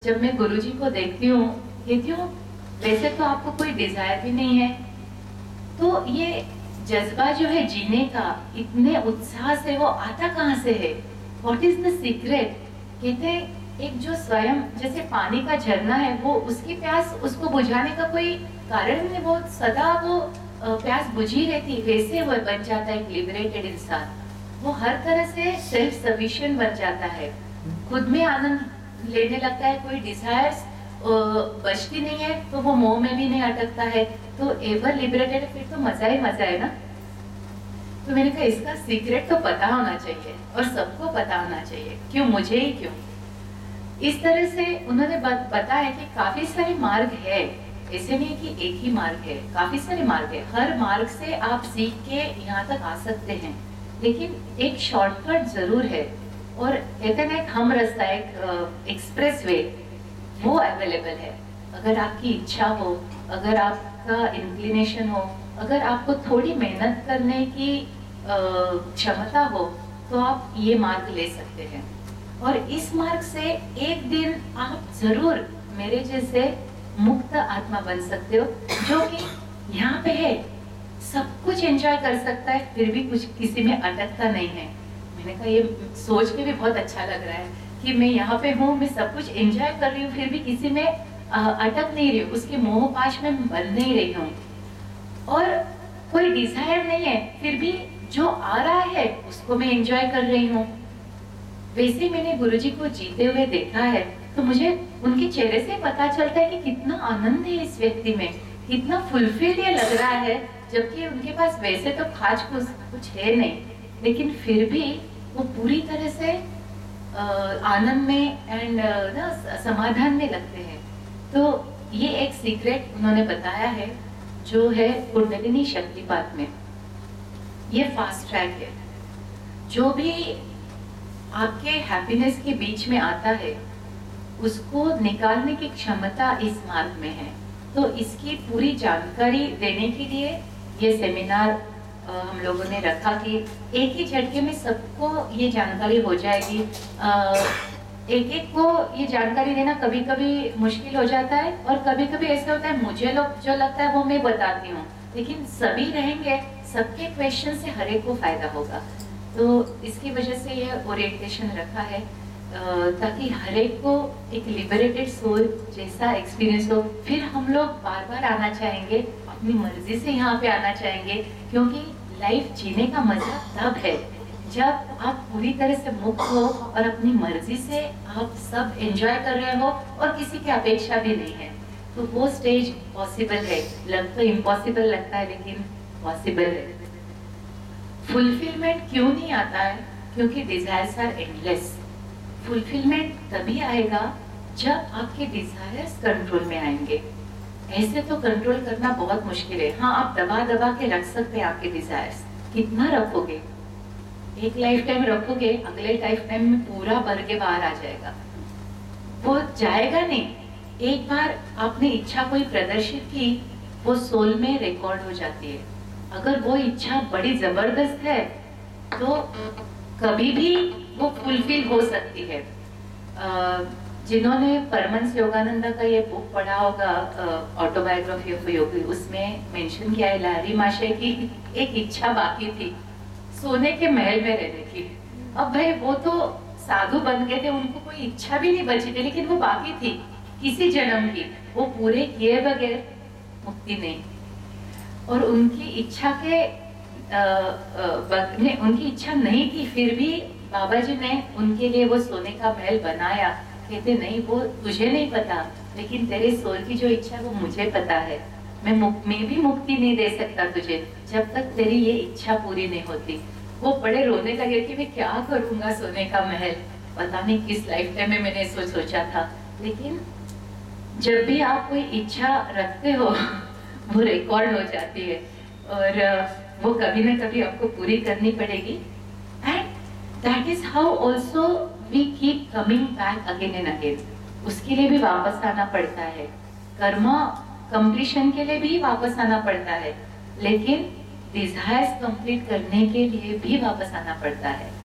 जब मैं गुरुजी को देखती हूँ, कहती हूँ वैसे तो आपको कोई डिजायर भी नहीं है, तो ये जज्बा जो है जीने का इतने उत्साह से वो आता कहाँ से है? What is the secret? कहते हैं एक जो स्वयं जैसे पानी का झरना है, वो उसकी प्यास उसको बुझाने का कोई कारण नहीं, वो सदा वो प्यास बुझी रहती, वैसे वो बन जाता है एक लिबरेटेड इंसान। वो हर तरह से सेल्फ सफिशिएंट बन जाता है, खुद में आनंद लेने लगता है, कोई डिजायर्स बचती नहीं है, तो वो मोह में भी नहीं अटकता है, तो एवर लिबरेटेड, फिर तो मजा ही मजा है ना। तो मैंने कहा इसका सीक्रेट तो पता होना चाहिए और सबको पता होना चाहिए, क्यों मुझे ही क्यों। इस तरह से उन्होंने बताया कि काफी सारे मार्ग है, ऐसे नहीं कि एक ही मार्ग है, काफी सारे मार्ग है, हर मार्ग से आप सीख के यहाँ तक आ सकते हैं, लेकिन एक शॉर्टकट जरूर है। और कहते हैं एक हम रास्ता, एक एक्सप्रेस वे वो अवेलेबल है। अगर आपकी इच्छा हो, अगर आपका इंक्लिनेशन हो, अगर आपको थोड़ी मेहनत करने की क्षमता हो, तो आप ये मार्ग ले सकते हैं। और इस मार्ग से एक दिन आप जरूर मेरे जैसे मुक्त आत्मा बन सकते हो, जो कि यहाँ पे है, सब कुछ एंजॉय कर सकता है, फिर भी कुछ किसी में अटकता नहीं है। मैंने कहा ये सोच के भी बहुत अच्छा लग रहा है कि मैं यहाँ पे हूँ, मैं सब कुछ एंजॉय कर रही हूँ, फिर भी किसी में अटक नहीं रही हूँ, उसके मोह पाश में बन नहीं रही हूँ, और कोई डिजायर नहीं है, फिर भी जो आ रहा है उसको मैं एंजॉय कर रही हूँ। वैसे मैंने गुरुजी को जीते हुए देखा है, तो मुझे उनके चेहरे से पता चलता है कि कितना आनंद है इस व्यक्ति में, कितना फुलफिल ये लग रहा है, जबकि उनके पास वैसे तो खास कुछ है नहीं, लेकिन फिर भी वो पूरी तरह से आनंद में एंड समाधान में लगते हैं। तो ये एक सीक्रेट उन्होंने बताया है, जो है कुंडलिनी शक्तिपात में। ये फास्ट ट्रैक है, जो भी आपके हैप्पीनेस के बीच में आता है उसको निकालने की क्षमता इस मार्ग में है। तो इसकी पूरी जानकारी देने के लिए ये सेमिनार हम लोगों ने रखा कि एक ही झटके में सबको ये जानकारी हो जाएगी। एक एक को ये जानकारी देना कभी कभी मुश्किल हो जाता है, और कभी कभी ऐसा होता है मुझे जो लगता है वो मैं बताती हूँ, लेकिन सभी रहेंगे, सबके क्वेश्चन से हर एक को फायदा होगा। तो इसकी वजह से ये ओरिएंटेशन रखा है, ताकि हर एक को एक लिबरेटेड सोल जैसा एक्सपीरियंस हो। फिर हम लोग बार बार आना चाहेंगे, अपनी मर्जी से यहाँ पे आना चाहेंगे, क्योंकि लाइफ जीने का मजा तब है जब आप पूरी तरह से मुक्त हो और अपनी मर्जी से आप सब एंजॉय कर रहे हो और किसी की अपेक्षा भी नहीं है। तो वो स्टेज पॉसिबल है, लग तो इम्पॉसिबल लगता है, लेकिन पॉसिबल है। फुलफिलमेंट क्यों नहीं आता है? क्योंकि डिजायर्स आर एंडलेस। फुलफिलमेंट तभी आएगा जब आपके डिजायर्स कंट्रोल में आएंगे। ऐसे तो कंट्रोल करना बहुत मुश्किल है। हाँ, आप दबा दबा के रख सकते हैं आपके डिजायर्स, कितना रखोगे? एक लाइफ टाइम रखोगे, अगले लाइफ टाइम में पूरा भर के बाहर आ जाएगा, वो जाएगा नहीं। एक बार आपने इच्छा कोई प्रदर्शित की, वो सोल में रिकॉर्ड हो जाती है। अगर वो इच्छा बड़ी जबरदस्त है तो कभी भी वो फुलफिल हो सकती है। जिन्होंने परमहंस योगानंद का ये बुक पढ़ा होगा, ऑटोबायोग्राफी ऑफ योगी, उसमें मेंशन किया है लहरी माशय की एक इच्छा बाकी थी, सोने के महल में रहने की। अब भाई वो तो साधु बन गए थे, उनको कोई इच्छा भी नहीं बची थी, लेकिन वो बाकी थी किसी जन्म की, वो पूरे किए बगैर मुक्ति नहीं। और उनकी इच्छा के उनकी इच्छा नहीं थी, फिर भी बाबा जी ने उनके लिए वो सोने का महल बनाया। कहते नहीं, वो तुझे नहीं पता, लेकिन तेरे सोल की जो इच्छा है वो मुझे पता है। मैं भी मुक्ति नहीं दे सकता तुझे जब तक तेरी ये इच्छा पूरी नहीं होती। वो बड़े रोने लगे कि मैं क्या करूंगा सोने का महल, पता नहीं किस लाइफ टाइम में मैंने सोचा था। लेकिन जब भी आप कोई इच्छा रखते हो वो रिकॉर्ड हो जाती है, और वो कभी ना कभी आपको पूरी करनी पड़ेगी। And that is how also we keep coming back again and again. उसके लिए भी वापस आना पड़ता है, कर्मा कंप्लीशन के लिए भी वापस आना पड़ता है, लेकिन डिजायर्स कंप्लीट करने के लिए भी वापस आना पड़ता है।